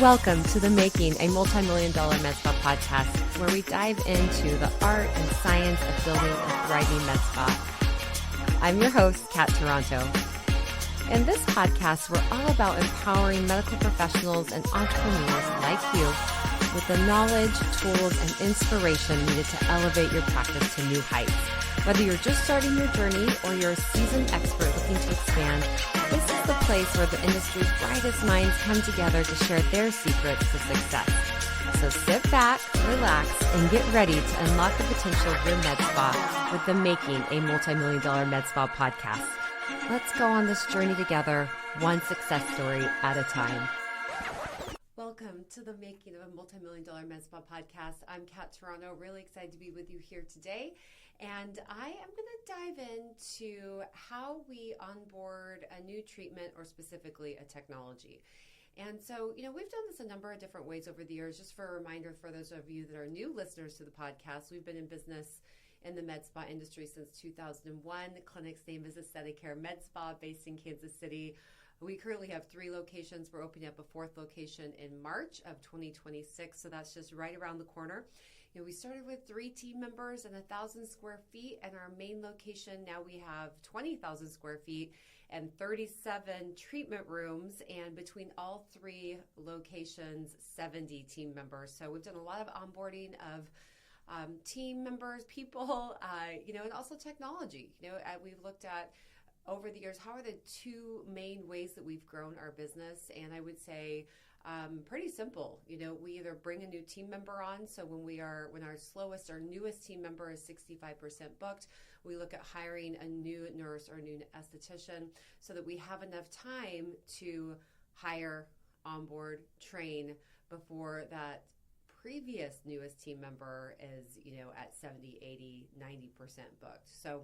Welcome to the Making a Multi-Million-Dollar Med Spa podcast, where we dive into the art and science of building a thriving med spa. I'm your host, Kat Toronto. In this podcast, we're all about empowering medical professionals and entrepreneurs like you with the knowledge, tools, and inspiration needed to elevate your practice to new heights. Whether you're just starting your journey or you're a seasoned expert looking to expand, this is the place where the industry's brightest minds come together to share their secrets to success. So sit back, relax, and get ready to unlock the potential of your med spa with the Making a Multi-Million-Dollar Med Spa podcast. Let's go on this journey together, one success story at a time. Welcome to the Making of a Multi-Million-Dollar Med Spa podcast. I'm Kat Toronto, really excited to be with you here today. And I am going to dive into how we onboard a new treatment or specifically a technology. And so, we've done this a number of different ways over the years. Just for a reminder for those of you that are new listeners to the podcast, we've been in business in the med spa industry since 2001. The clinic's name is AesthetiCare Med Spa, based in Kansas City. We currently have 3 locations. We're opening up a 4th location in March of 2026, so that's just right around the corner. We started with 3 team members and 1,000 square feet, and our main location, now we have 20,000 square feet and 37 treatment rooms, and between all 3 locations, 70 team members. So we've done a lot of onboarding of team members, people, and also technology. We've looked at over the years, how are the 2 main ways that we've grown our business? And I would say pretty simple. We either bring a new team member on. So when our slowest or newest team member is 65% booked, we look at hiring a new nurse or a new esthetician so that we have enough time to hire, onboard, train before that previous newest team member is, at 70, 80, 90% booked. So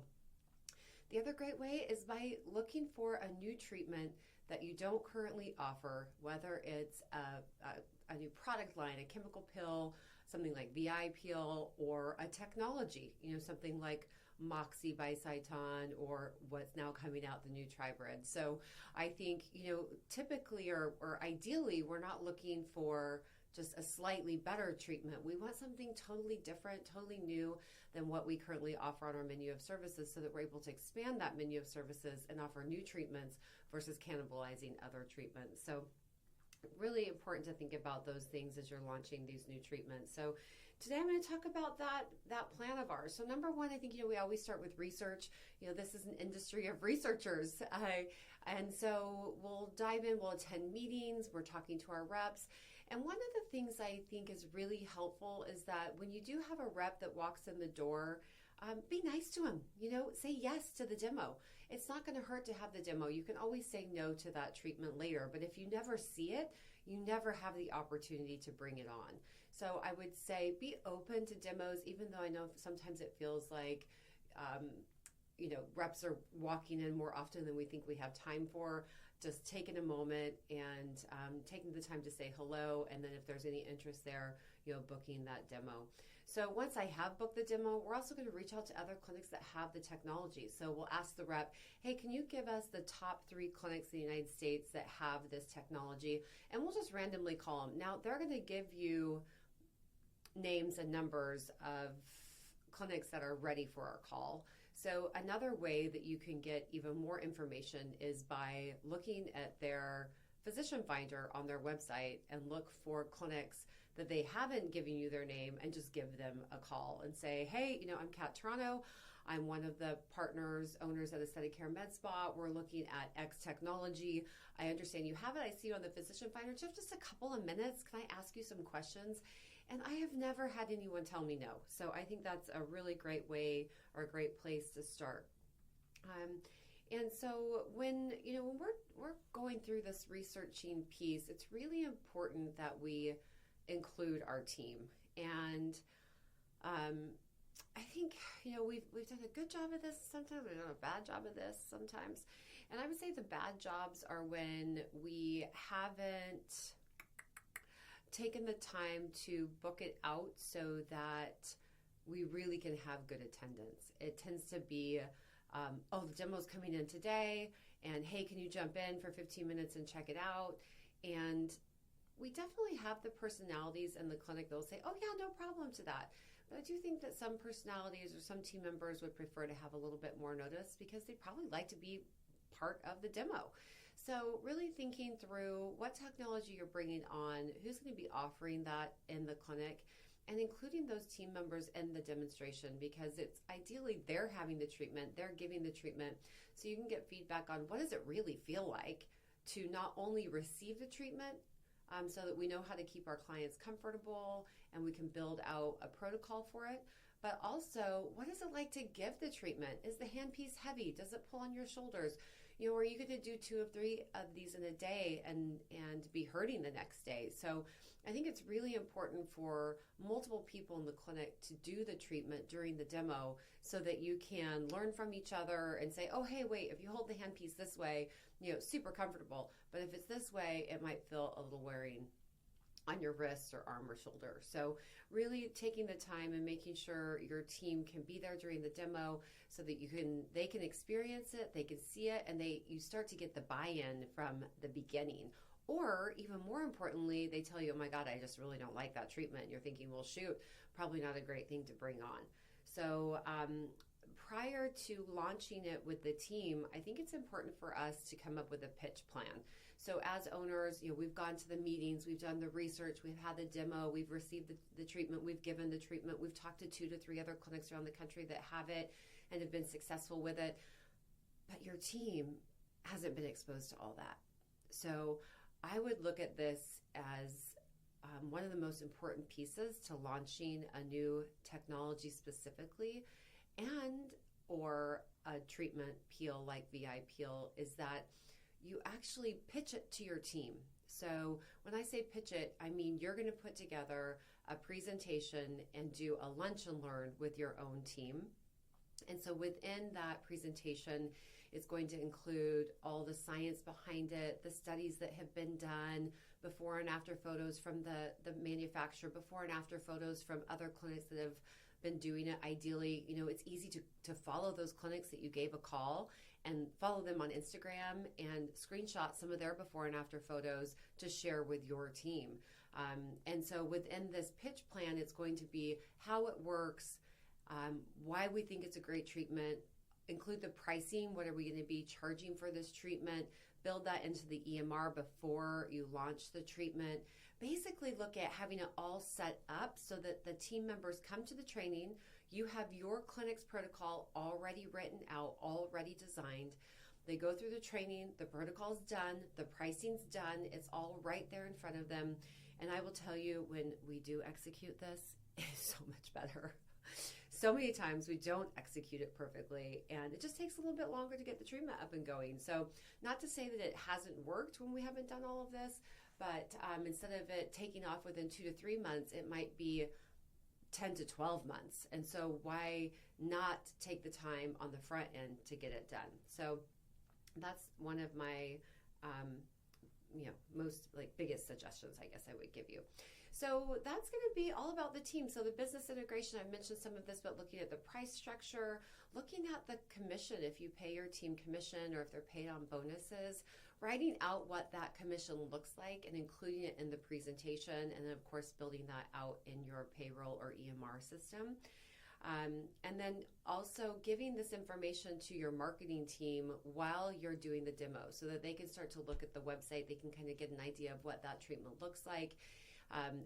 the other great way is by looking for a new treatment that you don't currently offer, whether it's a new product line, a chemical pill, something like VI peel, or a technology, something like Moxie by Cyton, or what's now coming out, the new Tribrid. So I think, typically or ideally, we're not looking for just a slightly better treatment. We want something totally different, totally new than what we currently offer on our menu of services, so that we're able to expand that menu of services and offer new treatments versus cannibalizing other treatments. So really important to think about those things as you're launching these new treatments. So today I'm going to talk about that plan of ours. So number one, I think, we always start with research. This is an industry of researchers. And so we'll dive in, we'll attend meetings, we're talking to our reps. And one of the things I think is really helpful is that when you do have a rep that walks in the door, be nice to him, say yes to the demo. It's not going to hurt to have the demo. You can always say no to that treatment later, but if you never see it, you never have the opportunity to bring it on. So I would say be open to demos, even though I know sometimes it feels like, reps are walking in more often than we think we have time for. Just taking a moment and taking the time to say hello, and then if there's any interest there, booking that demo. So once I have booked the demo, we're also going to reach out to other clinics that have the technology. So we'll ask the rep, hey, can you give us the top 3 clinics in the United States that have this technology? And we'll just randomly call them. Now, they're going to give you names and numbers of clinics that are ready for our call. So another way that you can get even more information is by looking at their physician finder on their website and look for clinics that they haven't given you their name, and just give them a call and say, hey, I'm Kat Toronto. I'm one of the owners at AesthetiCare Med Spa. We're looking at X technology. I understand you have it. I see you on the physician finder. Do you have just a couple of minutes? Can I ask you some questions? And I have never had anyone tell me no. So I think that's a really great way or a great place to start. And so when we're going through this researching piece, it's really important that we include our team. And I think we've done a good job of this sometimes. We've done a bad job of this sometimes. And I would say the bad jobs are when we haven't taken the time to book it out so that we really can have good attendance. It tends to be, the demo's coming in today, and hey, can you jump in for 15 minutes and check it out? And we definitely have the personalities in the clinic that'll say, oh yeah, no problem to that. But I do think that some personalities or some team members would prefer to have a little bit more notice because they probably like to be part of the demo. So really thinking through what technology you're bringing on, who's going to be offering that in the clinic, and including those team members in the demonstration, because it's ideally they're having the treatment, they're giving the treatment, so you can get feedback on what does it really feel like to not only receive the treatment, so that we know how to keep our clients comfortable and we can build out a protocol for it. But also, what is it like to give the treatment? Is the handpiece heavy? Does it pull on your shoulders? Are you going to do 2 or 3 of these in a day and be hurting the next day? So I think it's really important for multiple people in the clinic to do the treatment during the demo so that you can learn from each other and say, oh, hey, wait, if you hold the handpiece this way, super comfortable. But if it's this way, it might feel a little wearing on your wrist or arm or shoulder. So really taking the time and making sure your team can be there during the demo so that they can experience it, they can see it, and you start to get the buy-in from the beginning. Or even more importantly, they tell you, oh my God, I just really don't like that treatment. And you're thinking, well, shoot, probably not a great thing to bring on. So prior to launching it with the team, I think it's important for us to come up with a pitch plan. So as owners, we've gone to the meetings, we've done the research, we've had the demo, we've received the treatment, we've given the treatment, we've talked to 2 to 3 other clinics around the country that have it and have been successful with it. But your team hasn't been exposed to all that. So I would look at this as one of the most important pieces to launching a new technology specifically, and or a treatment peel like VI peel, is that you actually pitch it to your team. So when I say pitch it, I mean you're going to put together a presentation and do a lunch and learn with your own team. And so within that presentation, it's going to include all the science behind it, the studies that have been done, before and after photos from the manufacturer, before and after photos from other clinics that have been doing it. Ideally, it's easy to follow those clinics that you gave a call and follow them on Instagram and screenshot some of their before and after photos to share with your team. And so within this pitch plan, it's going to be how it works, why we think it's a great treatment, include the pricing, what are we going to be charging for this treatment, build that into the EMR before you launch the treatment. Basically look at having it all set up so that the team members come to the training, you have your clinic's protocol already written out, already designed. They go through the training, the protocol's done, the pricing's done, it's all right there in front of them. And I will tell you, when we do execute this, it is so much better. So many times we don't execute it perfectly, and it just takes a little bit longer to get the treatment up and going. So not to say that it hasn't worked when we haven't done all of this, but instead of it taking off within 2 to 3 months, it might be 10 to 12 months. And so why not take the time on the front end to get it done? So that's one of my most biggest suggestions, I guess I would give you. So that's going to be all about the team. So the business integration, I've mentioned some of this, but looking at the price structure, looking at the commission, if you pay your team commission or if they're paid on bonuses, writing out what that commission looks like and including it in the presentation, and then of course building that out in your payroll or EMR system. And then also giving this information to your marketing team while you're doing the demo so that they can start to look at the website. They can kind of get an idea of what that treatment looks like.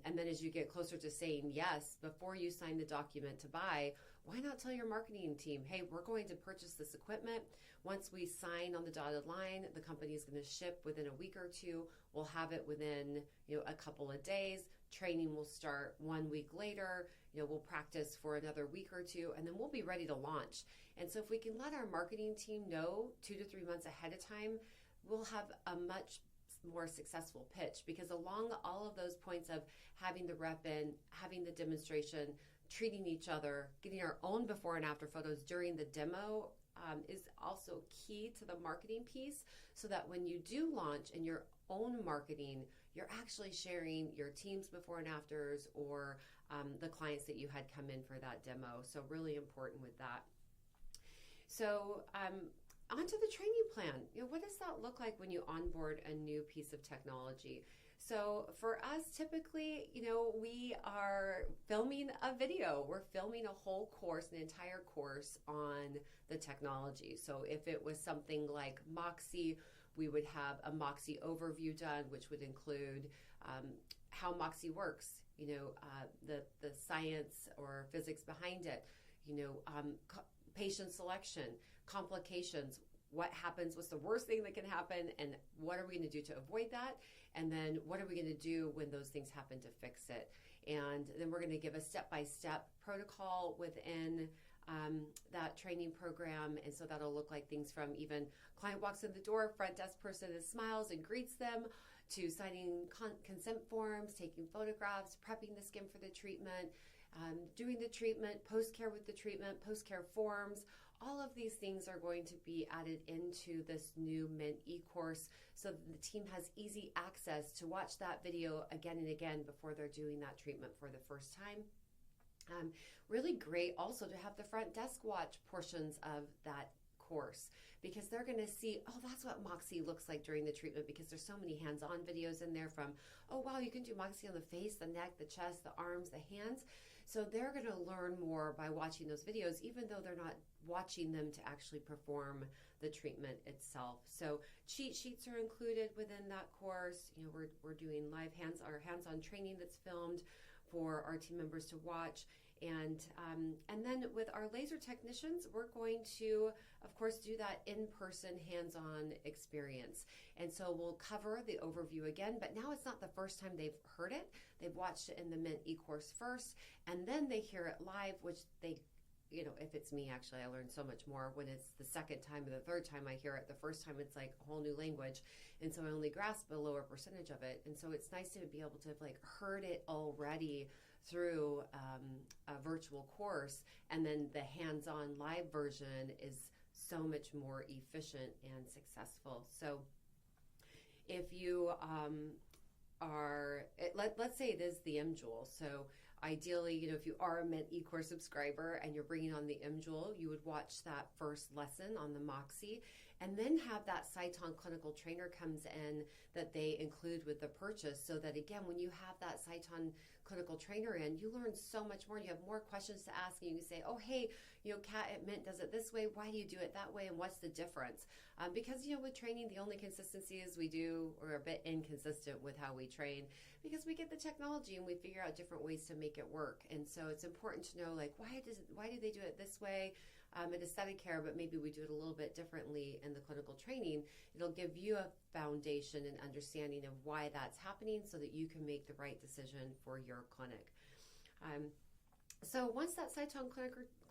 And then as you get closer to saying yes, before you sign the document to buy, why not tell your marketing team, hey, we're going to purchase this equipment. Once we sign on the dotted line, the company is going to ship within a week or 2. We'll have it within a couple of days. Training will start 1 week later. We'll practice for another week or 2, and then we'll be ready to launch. And so if we can let our marketing team know 2 to 3 months ahead of time, we'll have a much more successful pitch, because along all of those points of having the rep in, having the demonstration, treating each other, getting our own before and after photos during the demo is also key to the marketing piece, so that when you do launch in your own marketing, you're actually sharing your teams before and afters, or the clients that you had come in for that demo. So really important with that. So onto the training plan. What does that look like when you onboard a new piece of technology? So for us, typically, we are filming a video. We're filming a whole course, an entire course on the technology. So if it was something like Moxie, we would have a Moxie overview done, which would include how Moxie works, the science or physics behind it, patient selection, complications, what happens, what's the worst thing that can happen, and what are we going to do to avoid that? And then what are we going to do when those things happen to fix it? And then we're going to give a step-by-step protocol within that training program. And so that'll look like things from even client walks in the door, front desk person smiles and greets them, to signing consent forms, taking photographs, prepping the skin for the treatment, doing the treatment, post-care with the treatment, post-care forms. All of these things are going to be added into this new Mint e-course so that the team has easy access to watch that video again and again before they're doing that treatment for the first time. Really great also to have the front desk watch portions of that course, because they're going to see, oh, that's what Moxie looks like during the treatment, because there's so many hands-on videos in there from, oh, wow, you can do Moxie on the face, the neck, the chest, the arms, the hands. So they're going to learn more by watching those videos, even though they're not watching them to actually perform the treatment itself. So cheat sheets are included within that course. We're doing live hands-on training that's filmed for our team members to watch. And then with our laser technicians, we're going to, of course, do that in-person hands-on experience. And so we'll cover the overview again, but now it's not the first time they've heard it. They've watched it in the Mint e-course first, and then they hear it live, which they, if it's me, actually, I learn so much more when it's the second time or the third time I hear it. The first time it's like a whole new language, and so I only grasp a lower percentage of it. And so it's nice to be able to have heard it already through a virtual course, and then the hands-on live version is so much more efficient and successful. So if you let's say it is the MJewel. So ideally, if you are a Mint e-course subscriber and you're bringing on the MJewel, you would watch that first lesson on the Moxie, and then have that Sciton clinical trainer comes in that they include with the purchase, so that again, when you have that Sciton clinical trainer in, you learn so much more. You have more questions to ask, and you can say, oh, hey, Kat at Mint does it this way. Why do you do it that way? And what's the difference? Because, with training, the only consistency is we're a bit inconsistent with how we train, because we get the technology and we figure out different ways to make it work. And so it's important to know, why do they do it this way at AesthetiCare, but maybe we do it a little bit differently in the clinical training. It'll give you a foundation and understanding of why that's happening, so that you can make the right decision for your clinic. So once that Sciton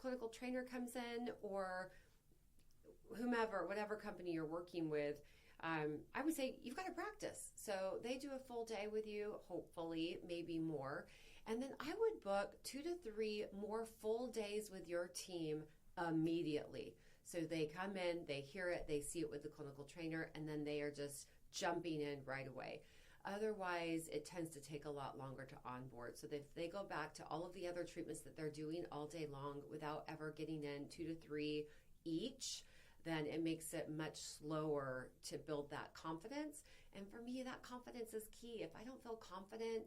clinical trainer comes in, or whomever, whatever company you're working with, I would say you've got to practice. So they do a full day with you, hopefully, maybe more. And then I would book 2 to 3 more full days with your team immediately. So they come in, they hear it, they see it with the clinical trainer, and then they are just jumping in right away. Otherwise, it tends to take a lot longer to onboard. So if they go back to all of the other treatments that they're doing all day long without ever getting in 2 to 3 each, then it makes it much slower to build that confidence. And for me, that confidence is key. If I don't feel confident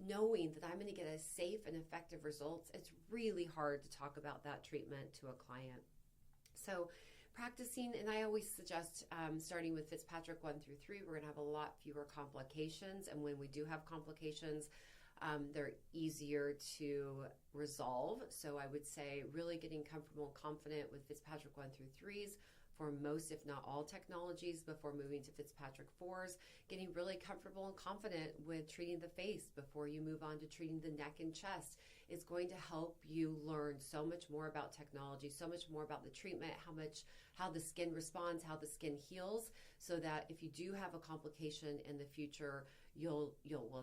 knowing that I'm going to get a safe and effective results, it's really hard to talk about that treatment to a client. So practicing, and I always suggest starting with Fitzpatrick 1 through 3, we're going to have a lot fewer complications. And when we do have complications, they're easier to resolve. So I would say really getting comfortable and confident with Fitzpatrick 1 through 3s for most, if not all, technologies before moving to Fitzpatrick 4s, getting really comfortable and confident with treating the face before you move on to treating the neck and chest is going to help you learn so much more about technology, so much more about the treatment, how the skin responds, how the skin heals, so that if you do have a complication in the future, well,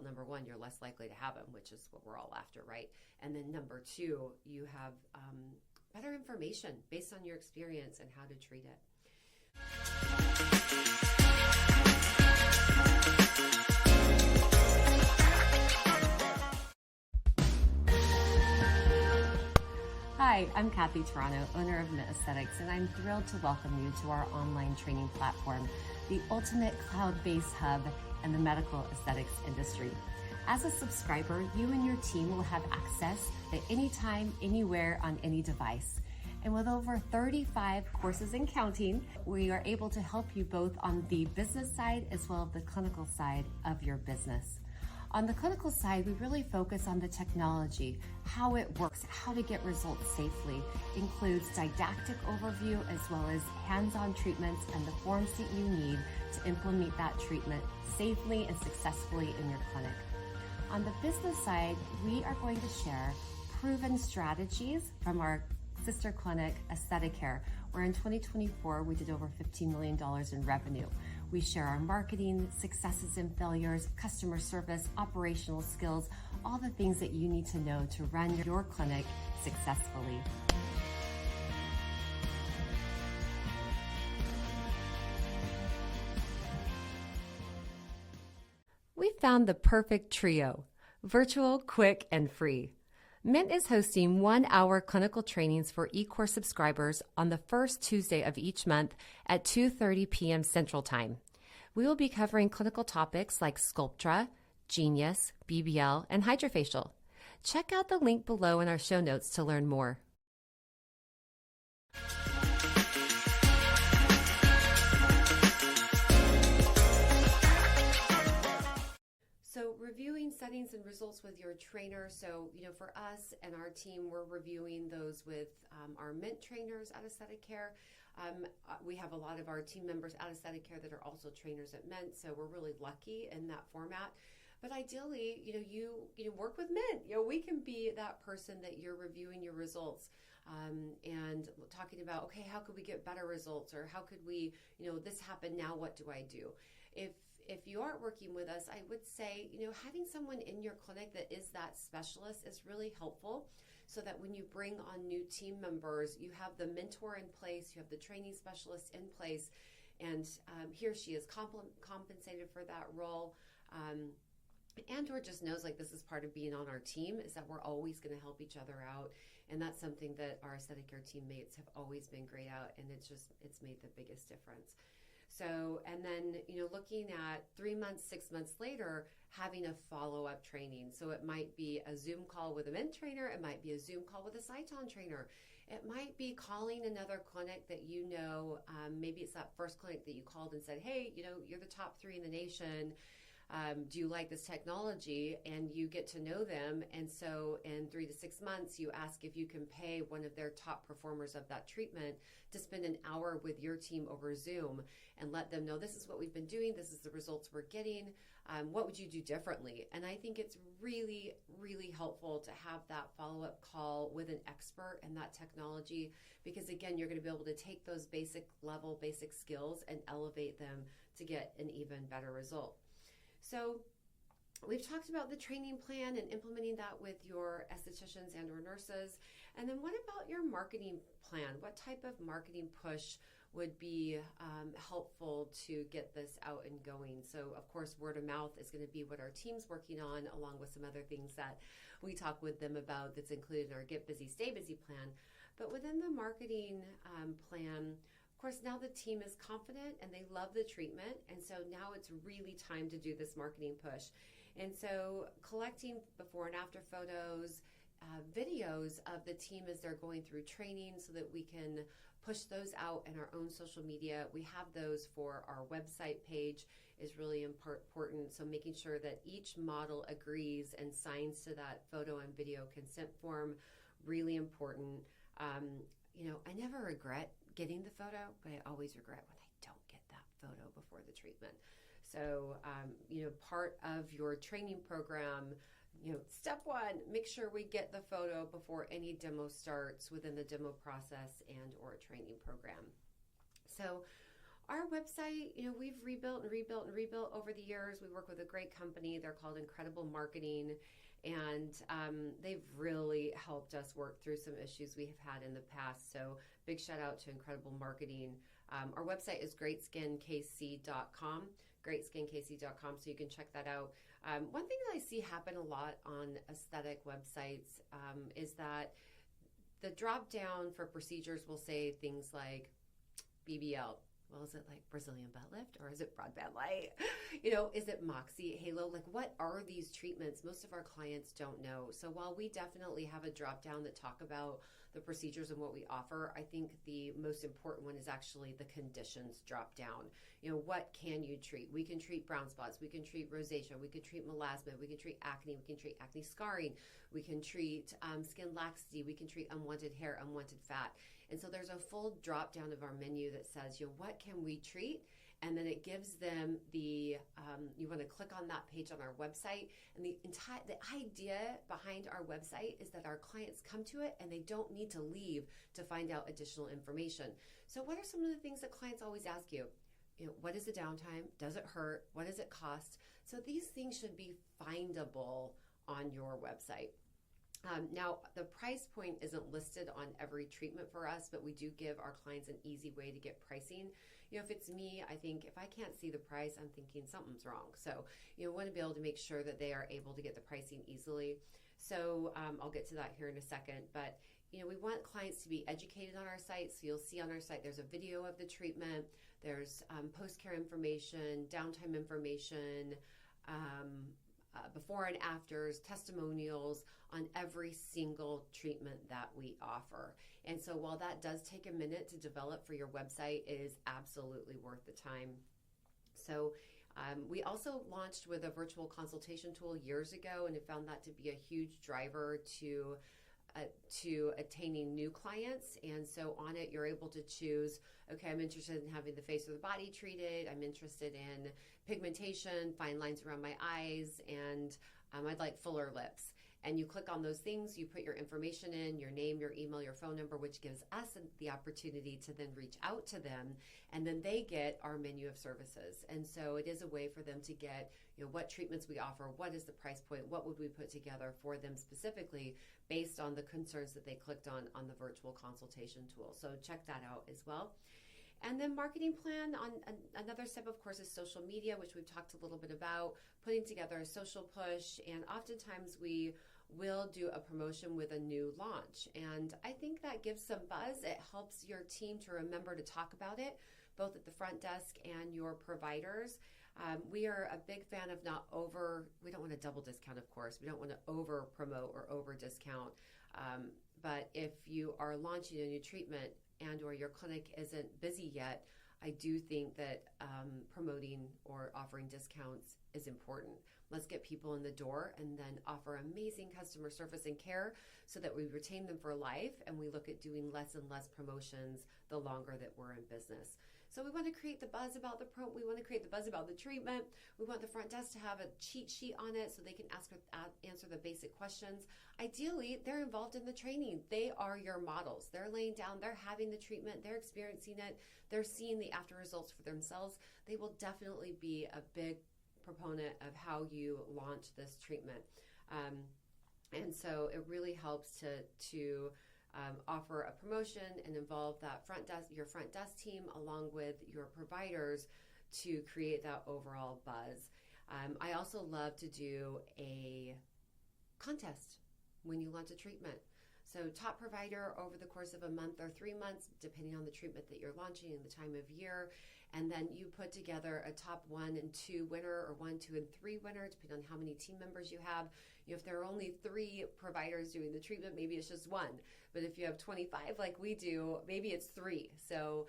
number one, you're less likely to have them, which is what we're all after, right? And then number 2, you have better information based on your experience and how to treat it. Hi, I'm Kathy Toronto, owner of Mint Aesthetics, and I'm thrilled to welcome you to our online training platform, the ultimate cloud-based hub in the medical aesthetics industry. As a subscriber, you and your team will have access at any time, anywhere, on any device. And with over 35 courses and counting, we are able to help you both on the business side as well as the clinical side of your business. On the clinical side, we really focus on the technology, how it works, how to get results safely. Includes didactic overview as well as hands-on treatments and the forms that you need to implement that treatment safely and successfully in your clinic. On the business side, we are going to share proven strategies from our sister clinic, AesthetiCare, where in 2024, we did over $15 million in revenue. We share our marketing, successes and failures, customer service, operational skills, all the things that you need to know to run your clinic successfully. We found the perfect trio: virtual, quick, and free. Mint is hosting 1-hour clinical trainings for eCourse subscribers on the first Tuesday of each month at 2:30 p.m. Central Time. We will be covering clinical topics like Sculptra, Genius, BBL, and Hydrofacial. Check out the link below in our show notes to learn more. So reviewing settings and results with your trainer. So, for us and our team, we're reviewing those with our Mint trainers at AesthetiCare. We have a lot of our team members at AesthetiCare that are also trainers at Mint, so we're really lucky in that format. But ideally, you work with Mint. We can be that person that you're reviewing your results and talking about, okay, how could we get better results, or how could we, this happened, now what do I do? If you aren't working with us, I would say, having someone in your clinic that is that specialist is really helpful, so that when you bring on new team members, you have the mentor in place, you have the training specialist in place, and he or she is compensated for that role, and or just knows like this is part of being on our team, is that we're always going to help each other out. And that's something that our AesthetiCare teammates have always been great at, and it's made the biggest difference. So, and then, looking at 3 months, 6 months later, having a follow-up training. So it might be a Zoom call with a Mint trainer. It might be a Zoom call with a Sciton trainer. It might be calling another clinic that maybe it's that first clinic that you called and said, hey, you're the top 3 in the nation. Do you like this technology? And you get to know them. And so in 3 to 6 months, you ask if you can pay one of their top performers of that treatment to spend an hour with your team over Zoom and let them know, this is what we've been doing. This is the results we're getting. What would you do differently? And I think it's really, really helpful to have that follow-up call with an expert in that technology, because again, you're going to be able to take those basic skills and elevate them to get an even better result. So we've talked about the training plan and implementing that with your estheticians and or nurses. And then what about your marketing plan? What type of marketing push would be helpful to get this out and going? So of course, word of mouth is going to be what our team's working on, along with some other things that we talk with them about that's included in our Get Busy, Stay Busy plan. But within the marketing plan, of course, now the team is confident and they love the treatment. And so now it's really time to do this marketing push. And so collecting before and after photos, videos of the team as they're going through training so that we can push those out in our own social media. We have those for our website page is really important. So making sure that each model agrees and signs to that photo and video consent form, really important. I never regret getting the photo, but I always regret when I don't get that photo before the treatment. So, part of your training program, step 1, make sure we get the photo before any demo starts within the demo process and or training program. So our website, we've rebuilt over the years. We work with a great company. They're called Incredible Marketing, and they've really helped us work through some issues we have had in the past. So big shout out to Incredible Marketing. Our website is greatskinkc.com, greatskinkc.com, so you can check that out. One thing that I see happen a lot on aesthetic websites is that the drop down for procedures will say things like BBL. Well, is it like Brazilian butt lift or is it broadband light? Is it Moxie, Halo? Like, what are these treatments? Most of our clients don't know. So while we definitely have a drop down that talk about the procedures and what we offer, I think the most important one is actually the conditions drop down. What can you treat? We can treat brown spots. We can treat rosacea. We can treat melasma. We can treat acne. We can treat acne scarring. We can treat skin laxity. We can treat unwanted hair, unwanted fat. And so there's a full drop down of our menu that says, what can we treat? And then it gives them the, you want to click on that page on our website. And the idea behind our website is that our clients come to it and they don't need to leave to find out additional information. So what are some of the things that clients always ask you? What is the downtime? Does it hurt? What does it cost? So these things should be findable on your website. Now, the price point isn't listed on every treatment for us, but we do give our clients an easy way to get pricing. If it's me, I think if I can't see the price, I'm thinking something's wrong. So, want to be able to make sure that they are able to get the pricing easily. So I'll get to that here in a second. But, we want clients to be educated on our site. So you'll see on our site, there's a video of the treatment. There's post-care information, downtime information, before and afters, testimonials on every single treatment that we offer. And so while that does take a minute to develop for your website, it is absolutely worth the time. So we also launched with a virtual consultation tool years ago and have found that to be a huge driver to attaining new clients. And so on it, you're able to choose, okay, I'm interested in having the face or the body treated. I'm interested in pigmentation, fine lines around my eyes, and I'd like fuller lips. And you click on those things, you put your information in, your name, your email, your phone number, which gives us the opportunity to then reach out to them, and then they get our menu of services. And so it is a way for them to get, what treatments we offer, what is the price point, what would we put together for them specifically based on the concerns that they clicked on the virtual consultation tool. So check that out as well. And then marketing plan, on another step, of course, is social media, which we've talked a little bit about, putting together a social push. And oftentimes we will do a promotion with a new launch. And I think that gives some buzz. It helps your team to remember to talk about it, both at the front desk and your providers. We are a big fan of we don't want to double discount, of course. We don't want to over promote or over discount. But if you are launching a new treatment, and or your clinic isn't busy yet, I do think that promoting or offering discounts is important. Let's get people in the door and then offer amazing customer service and care so that we retain them for life, and we look at doing less and less promotions the longer that we're in business. So we want to create the buzz about we want to create the buzz about the treatment. We want the front desk to have a cheat sheet on it so they can answer the basic questions. Ideally, they're involved in the training. They are your models. They're laying down, they're having the treatment, they're experiencing it, they're seeing the after results for themselves. They will definitely be a big proponent of how you launch this treatment. And so it really helps to offer a promotion and involve that your front desk team along with your providers to create that overall buzz. I also love to do a contest when you launch a treatment. So top provider over the course of a month or 3 months, depending on the treatment that you're launching and the time of year. And then you put together a top 1 and 2 winner, or 1, 2, and 3 winner, depending on how many team members you have. If there are only 3 providers doing the treatment, maybe it's just 1. But if you have 25 like we do, maybe it's 3. So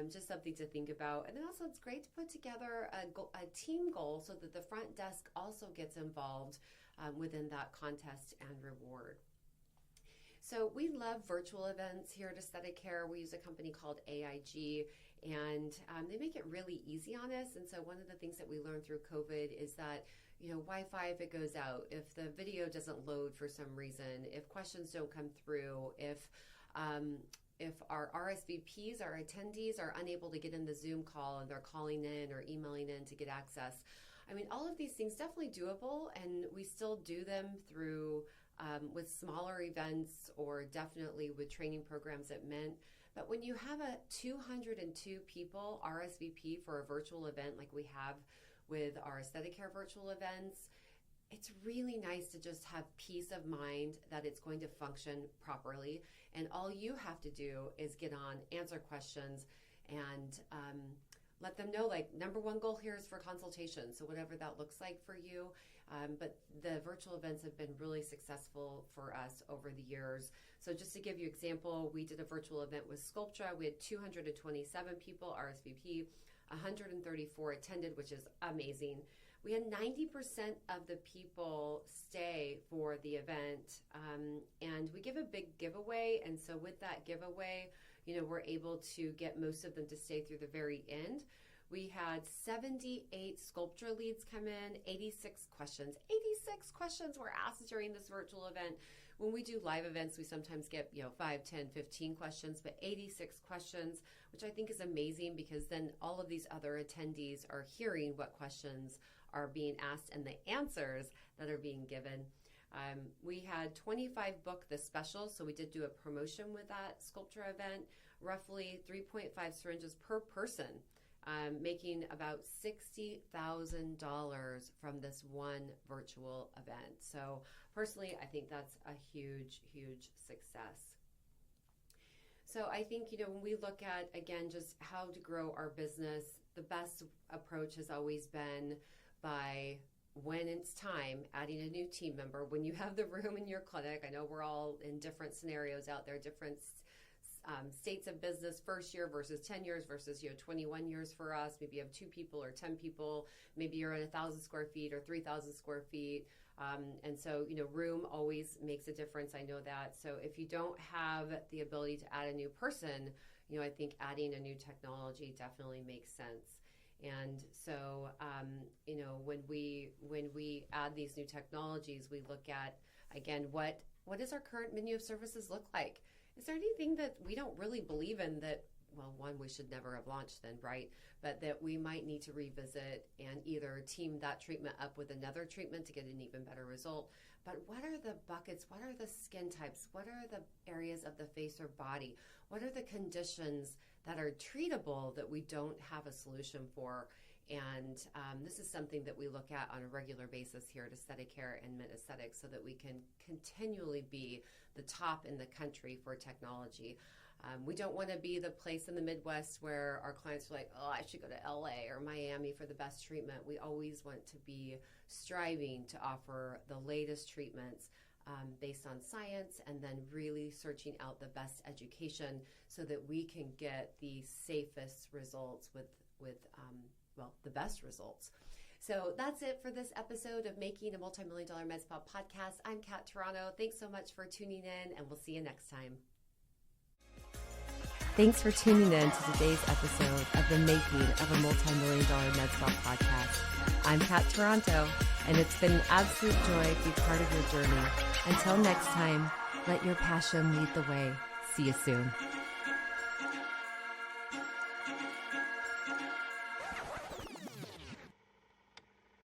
just something to think about. And then also it's great to put together a team goal so that the front desk also gets involved within that contest and reward. So we love virtual events here at AesthetiCare. We use a company called AIG, and they make it really easy on us. And so one of the things that we learned through COVID is that, Wi-Fi, if it goes out, if the video doesn't load for some reason, if questions don't come through, if our RSVPs, our attendees are unable to get in the Zoom call and they're calling in or emailing in to get access. All of these things definitely doable, and we still do them through with smaller events or definitely with training programs at Mint. But when you have a 202 people RSVP for a virtual event like we have with our AesthetiCare virtual events, it's really nice to just have peace of mind that it's going to function properly. And all you have to do is get on, answer questions, and let them know, like, number one goal here is for consultation. So whatever that looks like for you. But the virtual events have been really successful for us over the years. So just to give you an example, we did a virtual event with Sculptra. We had 227 people RSVP, 134 attended, which is amazing. We had 90% of the people stay for the event, and we give a big giveaway. And so with that giveaway, we're able to get most of them to stay through the very end. We had 78 Sculptra leads come in, 86 questions. 86 questions were asked during this virtual event. When we do live events, we sometimes get 5, 10, 15 questions, but 86 questions, which I think is amazing, because then all of these other attendees are hearing what questions are being asked and the answers that are being given. We had 25 book the special, so we did do a promotion with that Sculptra event, roughly 3.5 syringes per person, making about $60,000 from this one virtual event. So personally, I think that's a huge, huge success. So I think, when we look at, again, just how to grow our business, the best approach has always been by, when it's time, adding a new team member. When you have the room in your clinic, I know we're all in different scenarios out there, different states of business, first year versus 10 years versus 21 years for us. Maybe you have 2 people or 10 people. Maybe you're in 1,000 square feet or 3,000 square feet. And so, room always makes a difference. I know that. So if you don't have the ability to add a new person, I think adding a new technology definitely makes sense. And so, when we add these new technologies, we look at, again, what does our current menu of services look like? Is there anything that we don't really believe in that, well, one, we should never have launched then, right? But that we might need to revisit and either team that treatment up with another treatment to get an even better result. But what are the buckets? What are the skin types? What are the areas of the face or body? What are the conditions that are treatable that we don't have a solution for? And this is something that we look at on a regular basis here at AesthetiCare and Mint Aesthetics, so that we can continually be the top in the country for technology. We don't want to be the place in the Midwest where our clients are like, oh, I should go to LA or Miami for the best treatment. We always want to be striving to offer the latest treatments based on science, and then really searching out the best education so that we can get the safest results with the best results. So that's it for this episode of Making a Multi-Million-Dollar Med Spa podcast. I'm Kat Toronto. Thanks so much for tuning in, and we'll see you next time. Thanks for tuning in to today's episode of the Making of a Multi-Million-Dollar Med Spa podcast. I'm Kat Toronto, and it's been an absolute joy to be part of your journey. Until next time, let your passion lead the way. See you soon.